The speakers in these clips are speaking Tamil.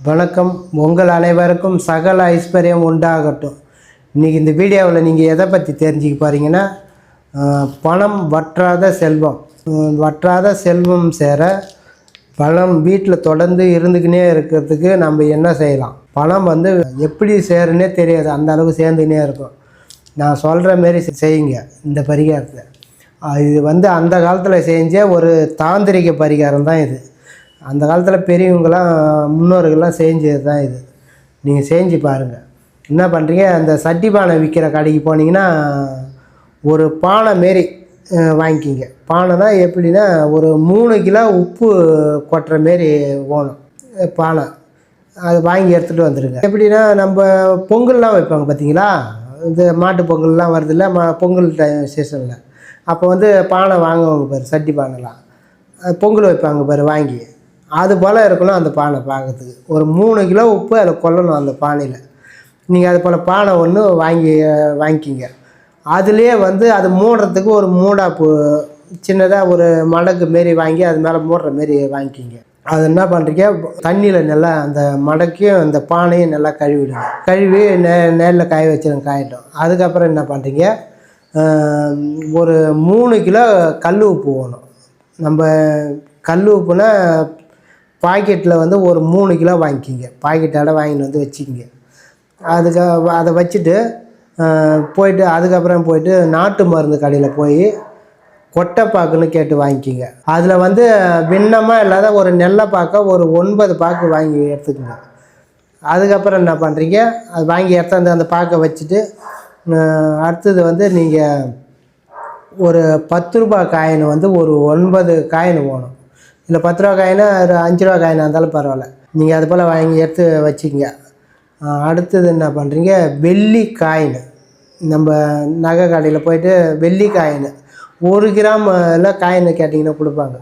வணக்கம். உங்கள் அனைவருக்கும் சகல ஐஸ்வர்யம் உண்டாகட்டும். இன்றைக்கி இந்த வீடியோவில் நீங்கள் எதை பற்றி தெரிஞ்சுக்க போகிறீங்கன்னா, பணம் வற்றாத செல்வம். வற்றாத செல்வம் சேர பணம் வீட்டில் தொடர்ந்து இருந்துக்கினே இருக்கிறதுக்கு நம்ம என்ன செய்யலாம்? பணம் எப்படி சேருன்னே தெரியாது, அந்த அளவுக்கு சேர்ந்துக்கினே இருக்கும். நான் சொல்கிற மாரி செய்யுங்க இந்த பரிகாரத்தை. இது அந்த காலத்தில் செஞ்ச ஒரு தாந்திரிக பரிகாரம் தான் இது. அந்த காலத்தில் பெரியவங்களாம் முன்னோர்கள்லாம் செஞ்சது தான் இது. நீங்கள் செஞ்சு பாருங்கள். என்ன பண்ணுறீங்க, அந்த சட்டி பானை விற்கிற கடைக்கு போனீங்கன்னா ஒரு பானை மாரி வாங்கிக்கிங்க. பானைனா எப்படின்னா, ஒரு 3 கிலோ உப்பு கொட்டுற மாரி வேணும் பானை. அது வாங்கி எடுத்துகிட்டு வந்துடுங்க. எப்படின்னா, நம்ம பொங்கல்லாம் வைப்பாங்க பார்த்தீங்களா, இந்த மாட்டு பொங்கல்லாம் வருதில்ல, பொங்கல் சீசனில். அப்போ பானை வாங்குவாங்க பாரு, சட்டி பானைலாம் பொங்கல் வைப்பாங்க பாரு வாங்கி. அது போல் இருக்கணும் அந்த பானை பார்க்கறதுக்கு. ஒரு 3 கிலோ உப்பு அதில் கொள்ளணும் அந்த பானையில். நீங்கள் அது போல் பானை ஒன்று வாங்கிக்கிங்க. அதுலேயே அது மூடுறதுக்கு ஒரு மூடாப்பு சின்னதாக ஒரு மடக்கு மாரி வாங்கி அது மேலே மூடுற மாரி வாங்கிக்கிங்க. அது என்ன பண்ணுறீங்க, தண்ணியில் நல்லா அந்த மடக்கையும் அந்த பானையும் நல்லா கழுவிடுங்க. கழுவி நேரில் காய வச்சுருங்க, காயட்டும். அதுக்கப்புறம் என்ன பண்ணுறீங்க, ஒரு 3 கிலோ கல் உப்பு வேணும். நம்ம கல் உப்புனா பாக்கெட்டில் ஒரு 3 கிலோ வாங்கிக்கிங்க. பாக்கெட்டோட வாங்கிட்டு வச்சுக்கிங்க. அதை வச்சுட்டு அதுக்கப்புறம் போயிட்டு நாட்டு மருந்து கடையில் போய் கொட்டைப்பாக்குன்னு கேட்டு வாங்கிக்கிங்க. அதில் பின்னமாக இல்லாத ஒரு நெல்லை பாக்கை ஒரு 9 பாக்கு வாங்கி எடுத்துக்கோங்க. அதுக்கப்புறம் என்ன பண்ணுறீங்க, அது வாங்கி எடுத்து அந்த பாக்கை வச்சுட்டு அடுத்தது நீங்கள் ஒரு 10 ரூபா காயின் ஒரு 9 காயின் வேணும். இல்லை 10 ரூபா காயினா ஒரு 5 ரூபா காயினாக இருந்தாலும் பரவாயில்ல. நீங்கள் அது போல் வாங்கி எடுத்து வச்சுக்கிங்க. அடுத்தது என்ன பண்ணுறீங்க, வெள்ளி காயின். நம்ம நகை கடையில் போய்ட்டு வெள்ளி காயின் 1 கிராமில் காயின் கேட்டிங்கன்னா கொடுப்பாங்க.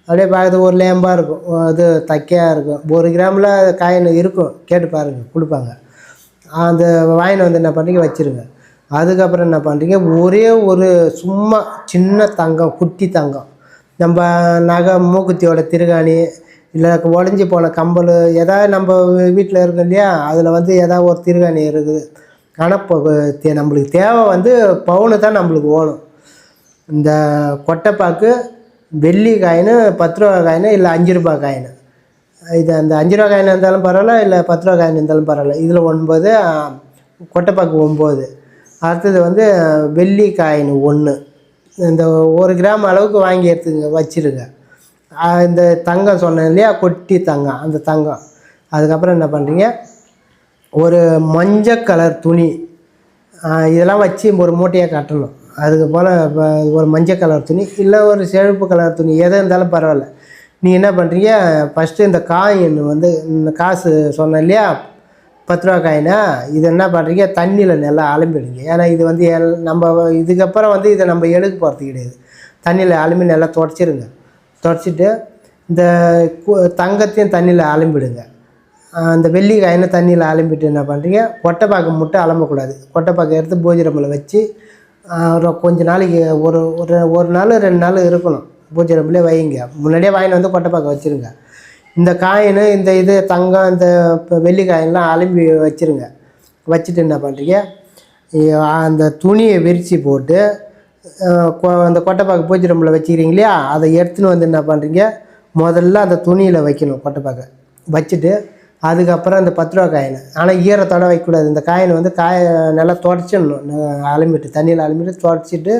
அப்படியே பார்க்குறது ஒரு லேம்பாக இருக்கும், அது தக்கையாக இருக்கும். 1 கிராமில் காயின் இருக்கும், கேட்டு பாருங்கள், கொடுப்பாங்க. அந்த வாயின் என்ன பண்ணுறீங்க, வச்சுருங்க. அதுக்கப்புறம் என்ன பண்ணுறீங்க, ஒரே ஒரு சும்மா சின்ன தங்கம், குட்டி தங்கம், நம்ம நகை மூக்குத்தியோட திருகாணி இல்லை உடஞ்சி போன கம்பல் எதாவது நம்ம வீட்டில் இருக்கும் இல்லையா, அதில் எதாவது ஒரு திருகாணி இருக்குது. ஆனால் இப்போ நம்மளுக்கு தேவை பவுனு தான் நம்மளுக்கு வேணும். இந்த கொட்டைப்பாக்கு, வெள்ளி காயின், 10 ரூபா காயின், இல்லை 5 ரூபா காயின். இது அந்த 5 ரூபா காயின் இருந்தாலும் பரவாயில்ல, இல்லை 10 ரூபா காயின் இருந்தாலும் பரவாயில்ல. இதில் 9, கொட்டைப்பாக்கு 9. அடுத்தது வெள்ளி காயின் 1. இந்த 1 கிராம் அளவுக்கு வாங்கி எடுத்துங்க, வச்சுருங்க. இந்த தங்கம் சொன்னேன் இல்லையா, கொட்டி தங்கம், அந்த தங்கம். அதுக்கப்புறம் என்ன பண்ணுறீங்க, ஒரு மஞ்சள் கலர் துணி, இதெல்லாம் வச்சு ஒரு மூட்டையாக கட்டணும். அதுக்கு போல் ஒரு மஞ்சள் கலர் துணி, இல்லை ஒரு சிவப்பு கலர் துணி, எது இருந்தாலும் பரவாயில்ல. நீங்கள் என்ன பண்ணுறீங்க, ஃபஸ்ட்டு இந்த காயின் இந்த காசு சொன்னேன் இல்லையா, 10 ரூபா காயினா, இது என்ன பண்ணுறீங்க, தண்ணியில் நல்லா அலம்பிடுங்க. ஏன்னா இது நம்ம இதுக்கப்புறம் இதை நம்ம எடுக்க போகிறது கிடையாது. தண்ணியில் அலம்பி நல்லா துடைச்சிருங்க. துடைச்சிட்டு இந்த தங்கத்தையும் தண்ணியில் அலம்பிடுங்க. அந்த வெள்ளி காயினை தண்ணியில் அலம்பிட்டு என்ன பண்ணுறீங்க, கொட்டைப்பாக்கு மட்டும் அலம்பக்கூடாது. கொட்டைப்பாக்கு எடுத்து பூஜை ரூமில் வச்சு கொஞ்ச நாளைக்கு ஒரு நாள் 2 நாள் இருக்கணும். பூஜை ரூம்லேயே வைங்க. முன்னாடியே வாங்கிட்டு கொட்டைப்பாக்கு வச்சுருங்க. இந்த காயின், இந்த தங்கம், இந்த வெள்ளி காயின்லாம் அலம்பி வச்சுருங்க. வச்சுட்டு என்ன பண்ணுறீங்க, அந்த துணியை விரித்து போட்டு அந்த கொட்டைப்பாக்கு பூஜை ரூமில் வச்சுக்கிறீங்க இல்லையா, அதை எடுத்துன்னு என்ன பண்ணுறீங்க, முதல்ல அந்த துணியில் வைக்கணும் கொட்டைப்பாக்கை. வச்சுட்டு அதுக்கப்புறம் இந்த 10 ரூபா காயின், ஆனால் ஈரத்தோடு வைக்கக்கூடாது. இந்த காயின் நல்லா துடைச்சிடணும். அலம்பிட்டு தண்ணியில் அலம்பிட்டு துடைச்சிட்டு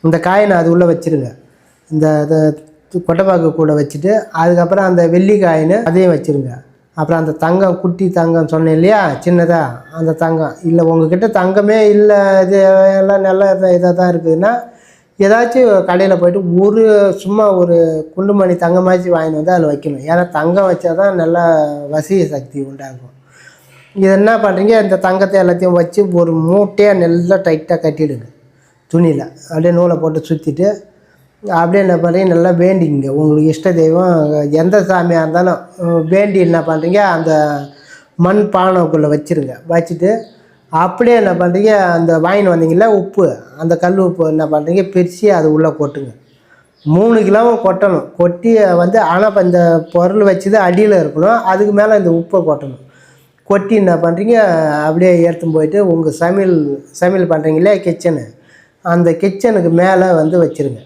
இந்த காயினை அது உள்ளே வச்சுருங்க. இந்த கொட்டைப்பாக்கு கூட வச்சுட்டு அதுக்கப்புறம் அந்த வெள்ளி காயின் அதையும் வச்சுருங்க. அப்புறம் அந்த தங்கம், குட்டி தங்கம் சொன்னேன் இல்லையா, சின்னதாக, அந்த தங்கம். இல்லை உங்கள்கிட்ட தங்கமே இல்லை, இது எல்லாம் நல்ல இதாக தான் இருக்குதுன்னா, ஏதாச்சும் கடையில் போய்ட்டு சும்மா ஒரு குண்டுமணி தங்கமாச்சு வாங்கிட்டு அதில் வைக்கணும். ஏன்னா தங்கம் வச்சா தான் நல்லா வசிய சக்தி உண்டாகும். இது என்ன பண்ணுறீங்க, இந்த தங்கத்தை எல்லாத்தையும் வச்சு ஒரு மூட்டையாக நல்லா டைட்டாக கட்டிவிடுங்க துணியில். அப்படியே நூலை போட்டு சுற்றிட்டு அப்படியே என்ன பண்ணுறீங்க, நல்லா வேண்டிங்க. உங்களுக்கு இஷ்ட தெய்வம் எந்த சாமியாக இருந்தாலும் வேண்டி என்ன பண்ணுறீங்க, அந்த மண் பானைக்குள்ளே வச்சுருங்க. வச்சுட்டு அப்படியே என்ன பண்ணுறீங்க, அந்த வாங்கின்னு வந்தீங்களா உப்பு, அந்த கல் உப்பு என்ன பண்ணுறீங்க, பிரித்து அது உள்ளே கொட்டுங்க. 3 கிலோவும் கொட்டணும். கொட்டி வந்து ஆனால் இப்போ இந்த பொருள் வச்சது அடியில் இருக்கணும். அதுக்கு மேலே இந்த உப்பை கொட்டணும். கொட்டி என்ன பண்ணுறீங்க, அப்படியே எடுத்துன்னு போயிட்டு உங்கள் சமையல் பண்ணுறீங்களே கிச்சனு, அந்த கிச்சனுக்கு மேலே வந்து வச்சுருங்க.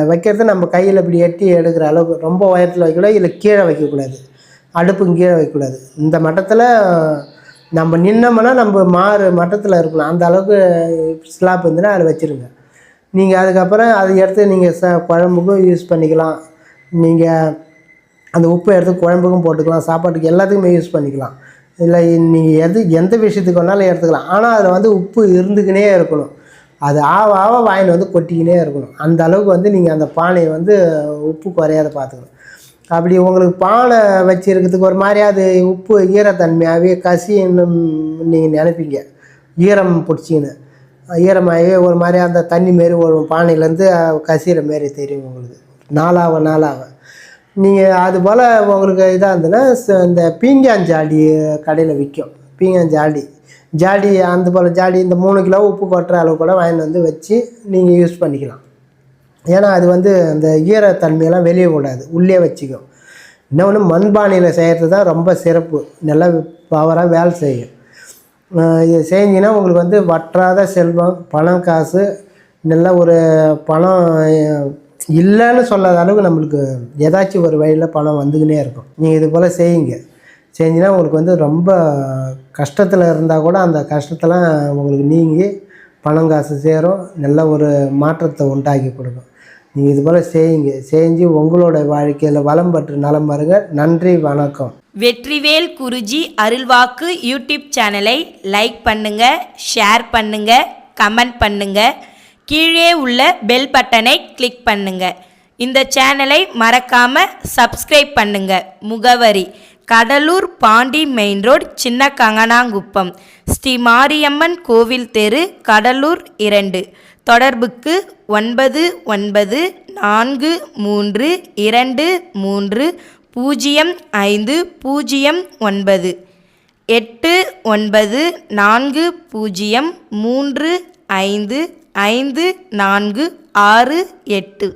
வைக்கிறது நம்ம கையில் இப்படி எட்டி எடுக்கிற அளவுக்கு ரொம்ப உயரத்தில் வைக்கக்கூடாது, இல்லை கீழே வைக்கக்கூடாது, அடுப்பும் கீழே வைக்கக்கூடாது. இந்த மட்டத்தில் நம்ம நின்னோம்னா நம்ம மட்டத்தில் இருக்கணும். அந்த அளவுக்கு ஸ்லாப் இருந்துன்னா அதில் வச்சுருங்க. நீங்கள் அதுக்கப்புறம் அதை எடுத்து நீங்கள் குழம்புக்கும் யூஸ் பண்ணிக்கலாம். நீங்கள் அந்த உப்பை எடுத்து குழம்புக்கும் போட்டுக்கலாம், சாப்பாட்டுக்கு எல்லாத்துக்குமே யூஸ் பண்ணிக்கலாம். இல்லை நீங்கள் எந்த விஷயத்துக்கு வேணாலும் எடுத்துக்கலாம். ஆனால் அதில் வந்து உப்பு இருந்துக்கினே இருக்கணும். அது ஆவ வாயில் வந்து கொட்டிக்கினே இருக்கணும். அந்த அளவுக்கு வந்து நீங்கள் அந்த பானையை வந்து உப்பு குறையாத பார்த்துக்கணும். அப்படி உங்களுக்கு பானை வச்சுருக்கிறதுக்கு ஒரு மாதிரியா அது உப்பு ஈரத்தன்மையாகவே கசின்னு நீங்கள் நினைப்பீங்க, ஈரம் பிடிச்சின்னு ஈரமாகவே ஒரு மாதிரி அந்த தண்ணி மாரி ஒரு பானையிலேருந்து கசிகிற மாரி தெரியும் உங்களுக்கு நாளாக. நீங்கள் அது போல் உங்களுக்கு இதாக இருந்ததுன்னா இந்த பீங்காஞ்சாடி கடையில் விற்கும். ஜாடி அந்த போல் ஜாடி இந்த 3 கிலோ உப்பு கொட்டுற அளவு கூட வாங்கிட்டு வந்து வச்சு நீங்கள் யூஸ் பண்ணிக்கலாம். ஏன்னா அது வந்து அந்த ஈரத்தன்மையெல்லாம் வெளியே கூடாது, உள்ளே வச்சுக்கும். இன்னொன்று மண்பானையில் செய்கிறது தான் ரொம்ப சிறப்பு, நல்லா பவராக வேலை செய்யும். இது செஞ்சிங்கன்னா உங்களுக்கு வந்து வற்றாத செல்வம், பணம் காசு, நல்ல ஒரு பணம் இல்லைன்னு சொல்லாத அளவுக்கு நம்மளுக்கு ஏதாச்சும் ஒரு வழியில் பணம் வந்துக்கினே இருக்கும். நீங்கள் இது போல் செஞ்சிங்கன்னா உங்களுக்கு வந்து ரொம்ப கஷ்டத்தில் இருந்தால் கூட அந்த கஷ்டத்தெல்லாம் உங்களுக்கு நீங்கி பணம் காசு சேரும், நல்ல ஒரு மாற்றத்தை உண்டாக்கி கொடுக்கும். நீங்கள் இது போல் செஞ்சு உங்களோட வாழ்க்கையில் வளம் பெற்று நலம் பெறுங்க. நன்றி, வணக்கம். வெற்றிவேல் குருஜி அருள்வாக்கு யூடியூப் சேனலை லைக் பண்ணுங்கள், ஷேர் பண்ணுங்கள், கமெண்ட் பண்ணுங்கள். கீழே உள்ள பெல் பட்டனை கிளிக் பண்ணுங்கள். இந்த சேனலை மறக்காமல் சப்ஸ்கிரைப் பண்ணுங்கள். முகவரி: கடலூர் பாண்டி மெயின் ரோடு, சின்ன கங்கனாங்குப்பம், ஸ்ரீ மாரியம்மன் கோவில் தெரு, கடலூர் 2. தொடர்புக்கு 994323205009 8940355468.